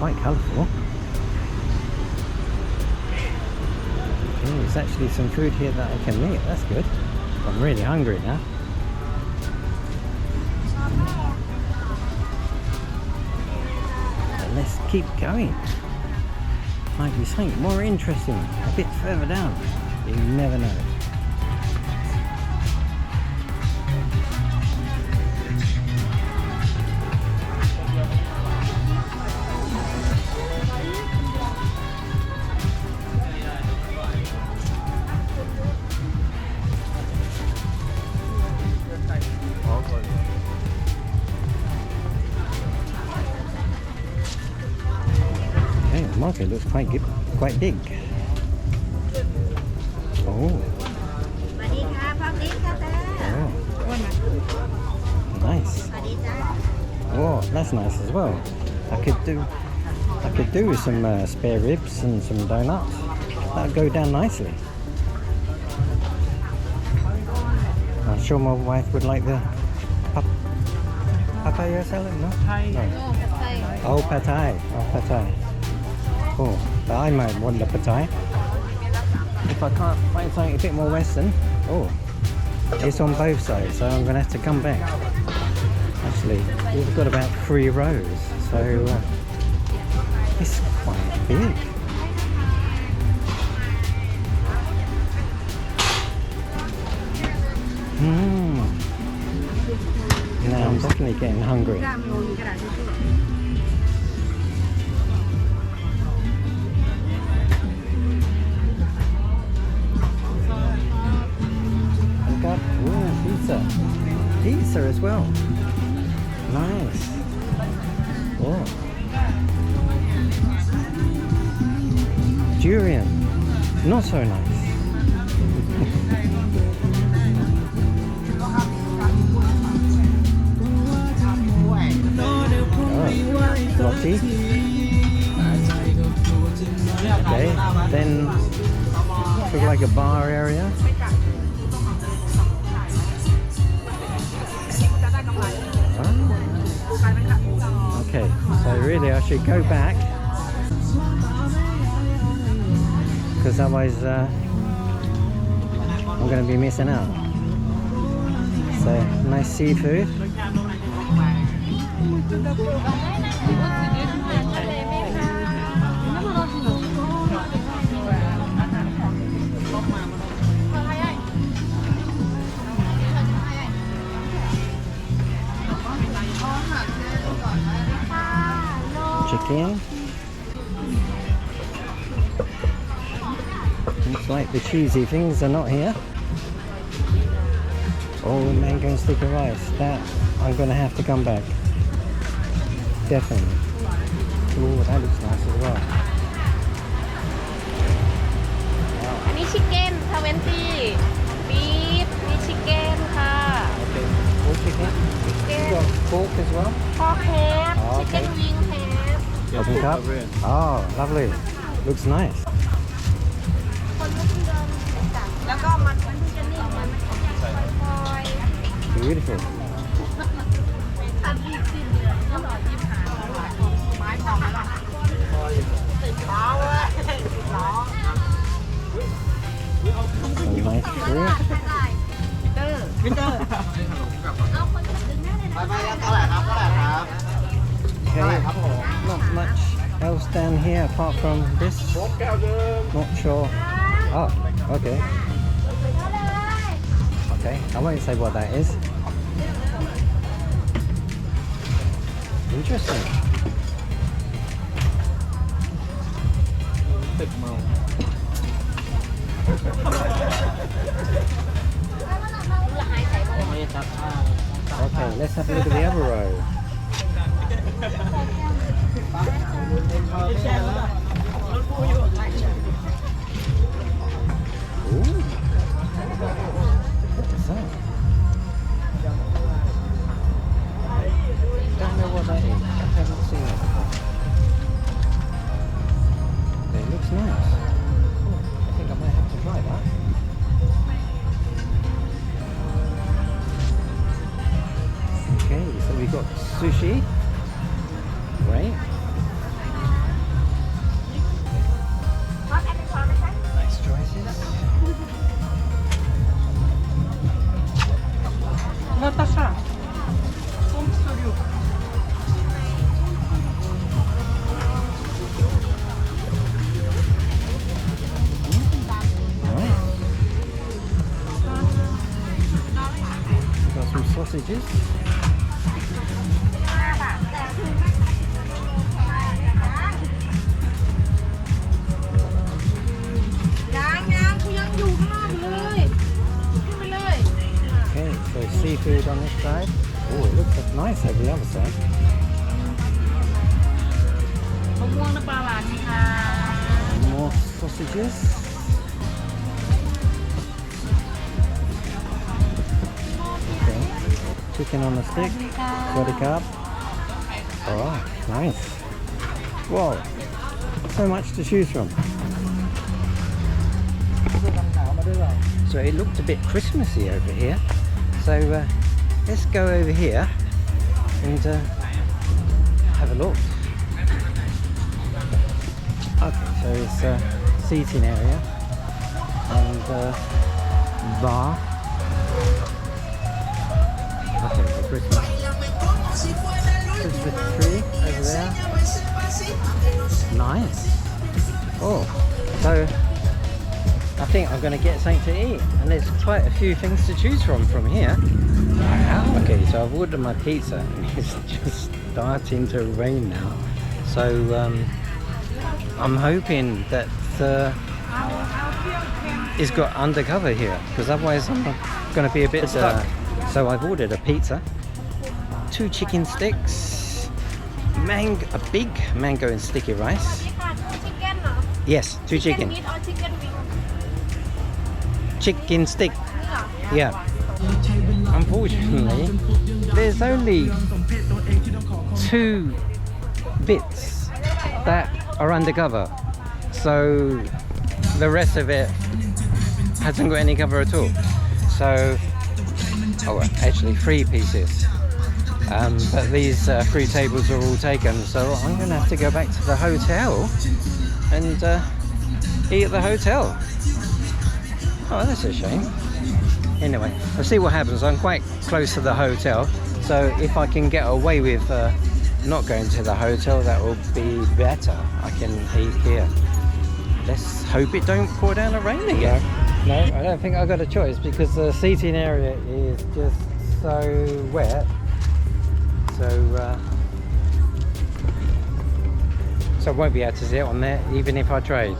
quite colourful. Okay, there's actually some food here that I can eat. That's good. I'm really hungry now. But let's keep going. Might be something more interesting a bit further down. You never know. The market looks quite big. Oh. Nice. Oh, that's nice as well. I could do with some spare ribs and some donuts. That'd go down nicely. I'm sure my wife would like the papaya salad, no? No. Oh, Pad Thai. Oh, Pad Thai. Oh, but I might want the Pad Thai. If I can't find something a bit more Western, oh, it's on both sides, so I'm going to have to come back. Actually, we've got about 3 rows, so it's quite big. Now I'm definitely getting hungry. Pizza as well. Nice. Oh. Durian. Not so nice. Oh, roti. Okay, then sort of like a bar area. Okay, so really I should go back because otherwise I'm going to be missing out. So nice seafood. Chicken. Looks like the cheesy things are not here. Oh, mango and sticky rice. That I'm going to have to come back. Definitely. Oh, that looks nice as well. Wow. This chicken 20 beef, this chicken ค่ะ Okay. Pork chicken? You got pork as well? pork head, Oh, okay. chicken wing head. Open cup? Oh, lovely. Looks nice. แล้วก็มันจะนิ่มมันค่อยๆ Beautiful. อันที่สิ้นเดือนก็รอ25ไม้พอไหมล่ะติดล้อเว้ยติดล้อ Some nice fruit. มิเตอร์เอาคนดึงหน้าเลยนะ ไปเท่าไหร่ครับ Okay, not much else down here apart from this. Not sure. Oh, okay. Okay, I won't say what that is. Interesting. Okay, let's have a look at the other row. Ooh. What is that? Don't know what that is. I haven't seen it. It looks nice. Oh, I think I might have to try that. Okay, so we got sushi. sausages. ยังกูยังอยู่ข้างนอกอยู่เลยขึ้นไปเลย Okay, so seafood on this side. Oh, it looks nice over the other side. มะม่วงน้ำปลาหวานนี่ค่ะ More sausages. Okay. Chicken on a stick. Got it up. Oh, nice. Whoa. So much to choose from. So it looked a bit Christmassy over here. So let's go over here and have a look. Okay, so it's a seating area and bar. Okay, for Christmas. Christmas tree over there. Nice. Oh, so I think I'm going to get something to eat, and there's quite a few things to choose from here. Wow. Okay, so I've ordered my pizza and it's just starting to rain now. So I'm hoping that it's got undercover here, because otherwise I'm going to be a bit stuck. So I've ordered a pizza, 2 chicken sticks, a big mango and sticky rice. Yes, 2 chicken. Chicken stick. Yeah. Unfortunately, there's only 2 bits that are undercover, so the rest of it hasn't got any cover at all. So, oh, actually 3 pieces. But these 3 tables are all taken, so I'm going to have to go back to the hotel and eat at the hotel. Oh, that's a shame. Anyway, I'll see what happens. I'm quite close to the hotel, so if I can get away with not going to the hotel, that will be better. I can eat here. Let's hope it don't pour down the rain again. No, I don't think I've got a choice, because the seating area is just so wet. So I won't be able to sit on there even if I tried.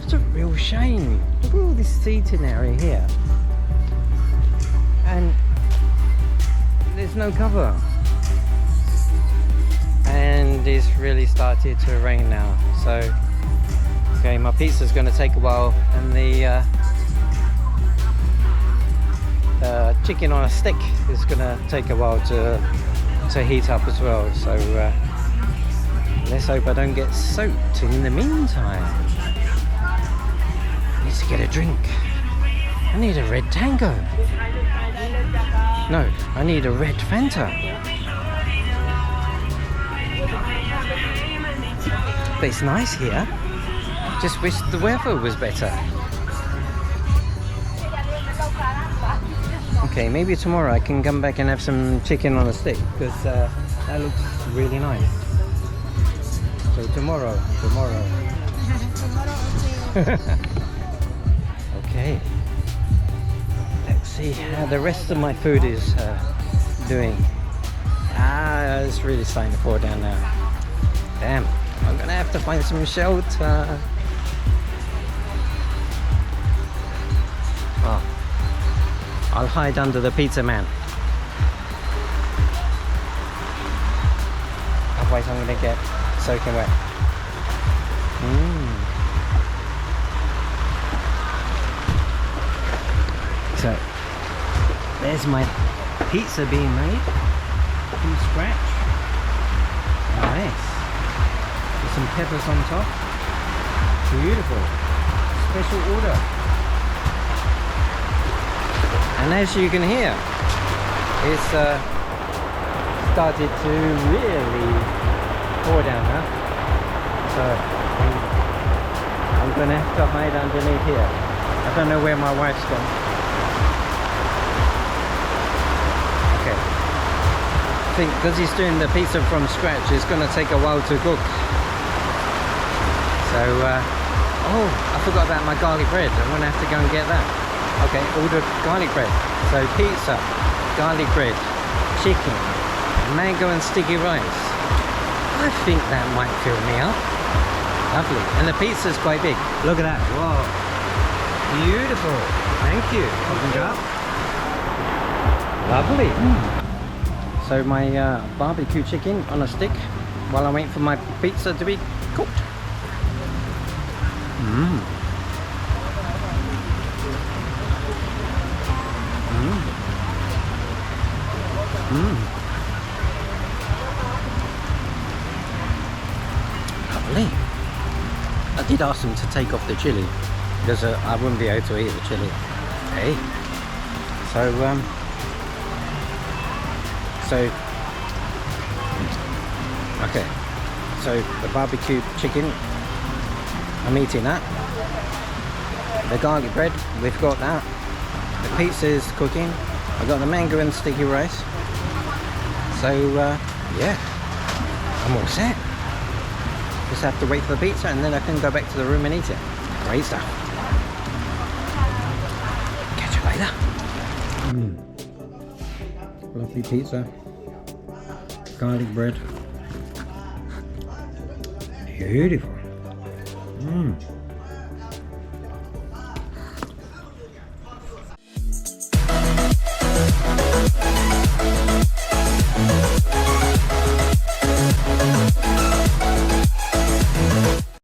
It's a real shame. Look at all this seating area here, and there's no cover, and it's really started to rain now. So okay, my pizza's going to take a while, and the chicken on a stick is going to take a while to heat up as well. So let's hope I don't get soaked in the meantime. I need to get a drink. I need a red Tango. No, I need a red Fanta. But it's nice here. Just wish the weather was better. Okay, maybe tomorrow I can come back and have some chicken on a stick, because that looks really nice. So tomorrow. Okay. Let's see how the rest of my food is doing. It's really starting to pour down now. Damn, I'm gonna have to find some shelter. Oh, I'll hide under the pizza man. Otherwise I'm gonna get soaking wet. So there's my pizza being made from scratch. Nice. With some peppers on top. Beautiful. Special order. And as you can hear, it's started to really pour down now. So I'm gonna have to hide underneath here. I don't know where my wife's gone. Okay. I think because he's doing the pizza from scratch, it's gonna take a while to cook. So oh, I forgot about my garlic bread. I'm gonna have to go and get that. Okay, ordered garlic bread. So pizza, garlic bread, chicken, mango and sticky rice. I think that might fill me up. Lovely. And the pizza's quite big. Look at that. Whoa. Beautiful. Thank you. Lovely. So my barbecue chicken on a stick while I wait for my pizza to be cooked. Lovely. I did ask them to take off the chili because I wouldn't be able to eat the chili. Okay. Okay. So the barbecue chicken, I'm eating that. The garlic bread, we've got that. The pizza is cooking. I've got the mango and sticky rice. So yeah, I'm all set. Just have to wait for the pizza and then I can go back to the room and eat it. Great stuff. Catch you later. Lovely pizza. Garlic bread. Beautiful.